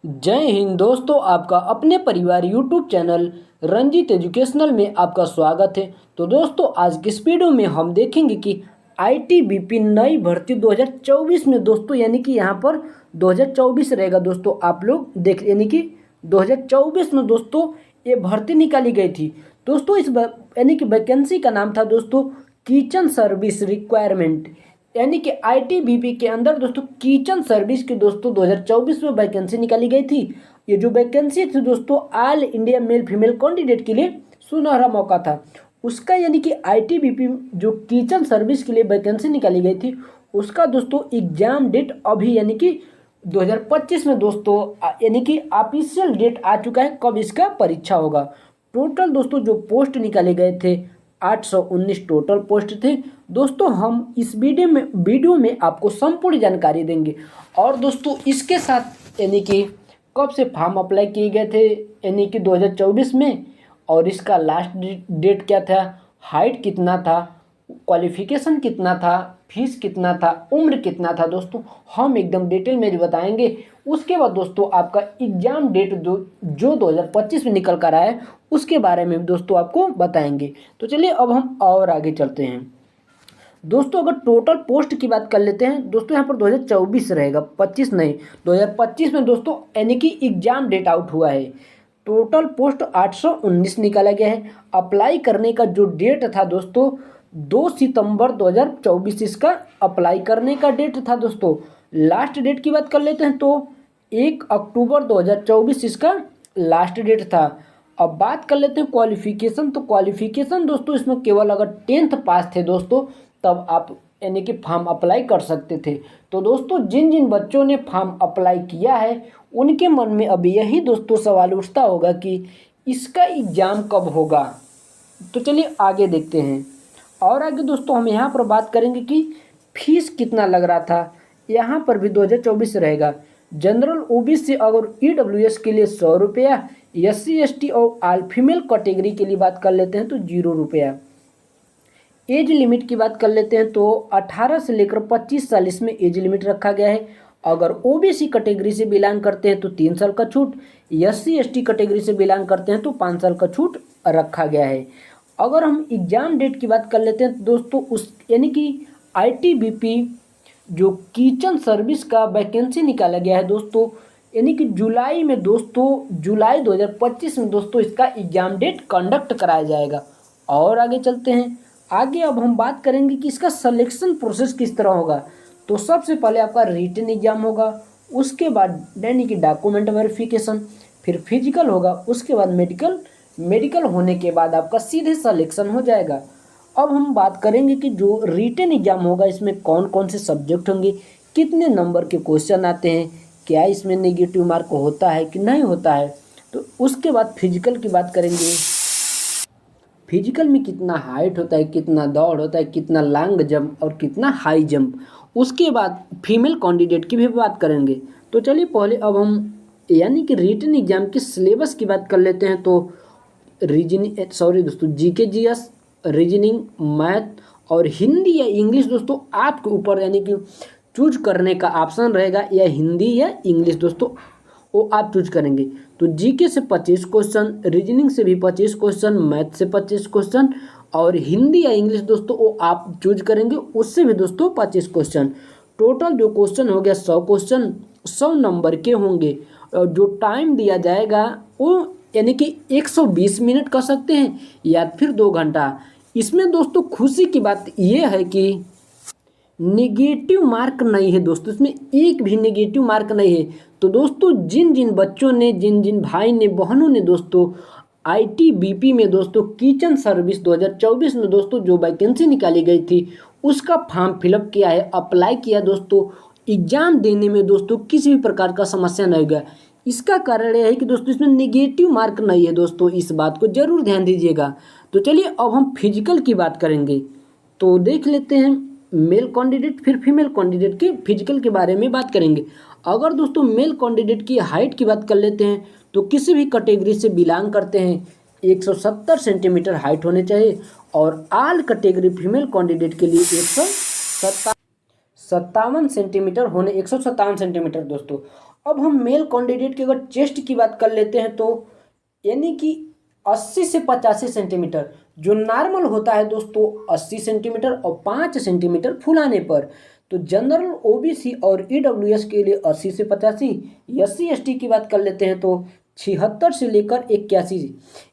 जय हिंद दोस्तों, आपका अपने परिवार यूट्यूब चैनल रंजीत एजुकेशनल में आपका स्वागत है। तो दोस्तों, आज की इस वीडियो में हम देखेंगे कि आईटीबीपी नई भर्ती 2024 में दोस्तों, यानी कि यहाँ पर 2024 रहेगा दोस्तों। आप लोग देख, यानी कि 2024 में दोस्तों ये भर्ती निकाली गई थी दोस्तों। यानी कि वैकेंसी का नाम था दोस्तों किचन सर्विस रिक्वायरमेंट, यानी कि आईटीबीपी के अंदर दोस्तों किचन सर्विस की दोस्तों 2024 में वैकेंसी निकाली गई थी। ये जो वैकेंसी थी दोस्तों, all India male female candidate के लिए सुनहरा मौका था उसका। यानी कि आईटीबीपी जो किचन सर्विस के लिए वैकेंसी निकाली गई थी उसका दोस्तों एग्जाम डेट अभी यानी कि 2025 में दोस्तों, यानी कि ऑफिशियल डेट आ चुका है कब इसका परीक्षा होगा। टोटल दोस्तों जो पोस्ट निकाले गए थे 819 टोटल पोस्ट थे दोस्तों। हम इस वीडियो में आपको संपूर्ण जानकारी देंगे। और दोस्तों इसके साथ यानी कि कब से फॉर्म अप्लाई किए गए थे, यानी कि 2024 में, और इसका लास्ट डेट क्या था, हाइट कितना था, क्वालिफिकेशन कितना था, फीस कितना था, उम्र कितना था दोस्तों, हम एकदम डिटेल में बताएंगे। उसके बाद दोस्तों आपका एग्जाम डेट जो 2025 में निकल कर आया है उसके बारे में दोस्तों आपको बताएंगे। तो चलिए अब हम और आगे चलते हैं दोस्तों। अगर टोटल पोस्ट की बात कर लेते हैं दोस्तों, यहाँ पर 2024 रहेगा, 25 नहीं। 2025 में दोस्तों यानी कि एग्जाम डेट आउट हुआ है। टोटल पोस्ट 819 निकाला गया है। अप्लाई करने का जो डेट था दोस्तों 2 सितंबर 2024 इसका अप्लाई करने का डेट था दोस्तों। लास्ट डेट की बात कर लेते हैं तो 1 अक्टूबर 2024 इसका लास्ट डेट था। अब बात कर लेते हैं क्वालिफिकेशन। तो क्वालिफिकेशन दोस्तों इसमें केवल अगर 10th पास थे दोस्तों तब आप यानी कि फॉर्म अप्लाई कर सकते थे। तो दोस्तों जिन जिन बच्चों ने फॉर्म अप्लाई किया है उनके मन में अभी यही दोस्तों सवाल उठता होगा कि इसका एग्ज़ाम कब होगा। तो चलिए आगे देखते हैं। और आगे दोस्तों हम यहाँ पर बात करेंगे कि फीस कितना लग रहा था। यहाँ पर भी 2024 रहेगा। जनरल ओबीसी अगर ईडब्ल्यूएस के लिए 100 रुपया, SC ST और ऑल फीमेल कैटेगरी के लिए बात कर लेते हैं तो 0 रुपया। एज लिमिट की बात कर लेते हैं तो 18 से लेकर 25 साल इसमें एज लिमिट रखा गया है। अगर ओबीसी कैटेगरी से बिलोंग करते हैं तो 3 साल का छूट, SC ST कैटेगरी से बिलोंग करते हैं तो 5 साल का छूट रखा गया है। अगर हम एग्जाम डेट की बात कर लेते हैं तो दोस्तों उस यानी कि आईटीबीपी जो किचन सर्विस का वैकेंसी निकाला गया है दोस्तों, यानी कि जुलाई में दोस्तों, जुलाई 2025 में दोस्तों इसका एग्जाम डेट कंडक्ट कराया जाएगा। और आगे चलते हैं। आगे अब हम बात करेंगे कि इसका सिलेक्शन प्रोसेस किस तरह होगा। तो सबसे पहले आपका रिटन एग्जाम होगा, उसके बाद यानी कि डॉक्यूमेंट वेरिफिकेशन, फिर फिजिकल होगा, उसके बाद मेडिकल होने के बाद आपका सीधे सिलेक्शन हो जाएगा। अब हम बात करेंगे कि जो रिटन एग्जाम होगा इसमें कौन कौन से सब्जेक्ट होंगे, कितने नंबर के क्वेश्चन आते हैं, क्या इसमें नेगेटिव मार्क होता है कि नहीं होता है। तो उसके बाद फिजिकल की बात करेंगे। फिजिकल में कितना हाइट होता है, कितना दौड़ होता है, कितना लॉन्ग जंप और कितना हाई जंप। उसके बाद फीमेल कैंडिडेट की भी बात करेंगे। तो चलिए पहले अब हम यानी कि रिटन एग्जाम के सिलेबस की बात कर लेते हैं। तो जीके जीएस, रीजनिंग, मैथ और हिंदी या इंग्लिश दोस्तों आपके ऊपर यानी कि चूज करने का ऑप्शन रहेगा, या हिंदी या इंग्लिश दोस्तों वो आप चूज करेंगे। तो जीके से 25 क्वेश्चन, रीजनिंग से भी 25 क्वेश्चन, मैथ से 25 क्वेश्चन और हिंदी या इंग्लिश दोस्तों वो आप चूज करेंगे, उससे भी दोस्तों 25 क्वेश्चन। टोटल जो क्वेश्चन हो गया 100 क्वेश्चन, 100 नंबर के होंगे। और जो टाइम दिया जाएगा वो यानी कि 120 मिनट कर सकते हैं या फिर 2 घंटा। इसमें दोस्तों खुशी की बात ये है कि नेगेटिव मार्क नहीं है दोस्तों, इसमें एक भी नेगेटिव मार्क नहीं है। तो दोस्तों जिन जिन बच्चों ने, जिन जिन भाई ने, बहनों ने दोस्तों आईटीबीपी में दोस्तों किचन सर्विस 2024 में दोस्तों जो वैकेंसी निकाली गई थी उसका फॉर्म फिलअप किया है, अप्लाई किया दोस्तों, एग्जाम देने में दोस्तों किसी भी प्रकार का समस्या नहीं होगा। इसका कारण यह है कि दोस्तों इसमें नेगेटिव मार्क नहीं है दोस्तों, इस बात को जरूर ध्यान दीजिएगा। तो चलिए अब हम फिजिकल की बात करेंगे। तो देख लेते हैं मेल कैंडिडेट फिर फीमेल कैंडिडेट के फिजिकल के बारे में बात करेंगे। अगर दोस्तों मेल कैंडिडेट की हाइट की बात कर लेते हैं तो किसी भी कैटेगरी से बिलोंग करते हैं 170 सेंटीमीटर हाइट होने चाहिए। और ऑल कैटेगरी फीमेल कैंडिडेट के लिए 157 सेंटीमीटर होने 157 सेंटीमीटर दोस्तों। अब हम मेल कैंडिडेट की अगर चेस्ट की बात कर लेते हैं तो यानी कि 80 से 85 सेंटीमीटर जो नॉर्मल होता है दोस्तों 80 सेंटीमीटर और 5 सेंटीमीटर फुलाने पर। तो जनरल ओबीसी और ईडब्ल्यूएस के लिए 80 से 85, एससी एसटी की बात कर लेते हैं तो 76 से लेकर 81,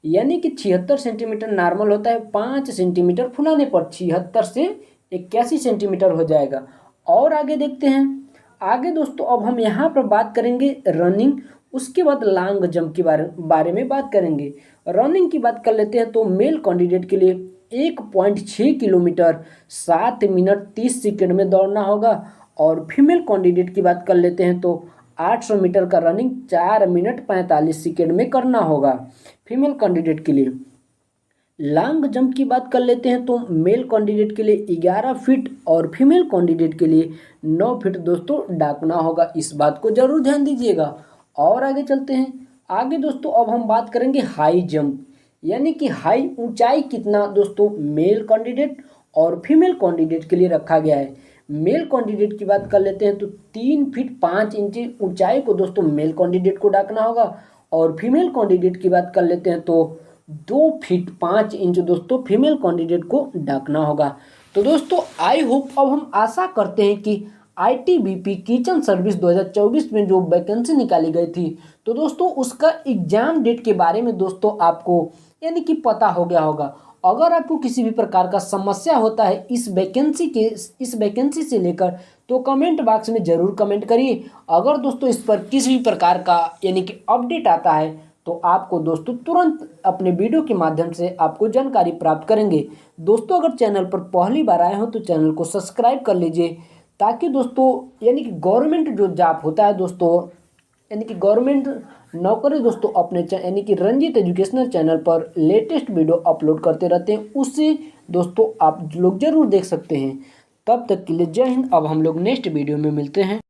यानी कि 76 सेंटीमीटर नॉर्मल होता है, 5 सेंटीमीटर फुलाने पर 76 से 81 सेंटीमीटर हो जाएगा। और आगे देखते हैं, आगे दोस्तों अब हम यहाँ पर बात करेंगे रनिंग, उसके बाद लॉन्ग जंप के बारे में बात करेंगे। रनिंग की बात कर लेते हैं तो मेल कैंडिडेट के लिए 1.6 किलोमीटर 7 मिनट 30 सेकंड में दौड़ना होगा, और फीमेल कैंडिडेट की बात कर लेते हैं तो 800 मीटर का रनिंग 4 मिनट 45 सेकंड में करना होगा फीमेल कैंडिडेट के लिए। लॉन्ग जंप की बात कर लेते हैं तो मेल कैंडिडेट के लिए 11 फीट और फीमेल कैंडिडेट के लिए 9 फीट दोस्तों डाकना होगा, इस बात को जरूर ध्यान दीजिएगा। और आगे चलते हैं, आगे दोस्तों अब हम बात करेंगे हाई जंप, यानी कि हाई ऊंचाई कितना दोस्तों मेल कैंडिडेट और फीमेल कैंडिडेट के लिए रखा गया है। मेल कैंडिडेट की बात कर लेते हैं तो 3 फीट 5 इंच ऊंचाई को दोस्तों मेल कैंडिडेट को डाकना होगा, और फीमेल कैंडिडेट की बात कर लेते हैं तो 2 फीट 5 इंच दोस्तों फीमेल कैंडिडेट को डाकना होगा। तो दोस्तों आई होप, अब हम आशा करते हैं कि आईटीबीपी किचन सर्विस 2024 में जो वैकेंसी निकाली गई थी तो दोस्तों उसका एग्जाम डेट के बारे में दोस्तों आपको यानी कि पता हो गया होगा। अगर आपको किसी भी प्रकार का समस्या होता है इस वैकेंसी से लेकर तो कमेंट बॉक्स में ज़रूर कमेंट करिए। अगर दोस्तों इस पर किसी भी प्रकार का यानी कि अपडेट आता है तो आपको दोस्तों तुरंत अपने वीडियो के माध्यम से आपको जानकारी प्राप्त करेंगे। दोस्तों अगर चैनल पर पहली बार आए हो तो चैनल को सब्सक्राइब कर लीजिए, ताकि दोस्तों यानी कि गवर्नमेंट जो जॉब होता है दोस्तों यानी कि गवर्नमेंट नौकरी दोस्तों अपने यानी कि रंजीत एजुकेशनल चैनल पर लेटेस्ट वीडियो अपलोड करते रहते हैं, उससे दोस्तों आप लोग जरूर देख सकते हैं। तब तक के लिए जय हिंद। अब हम लोग नेक्स्ट वीडियो में मिलते हैं।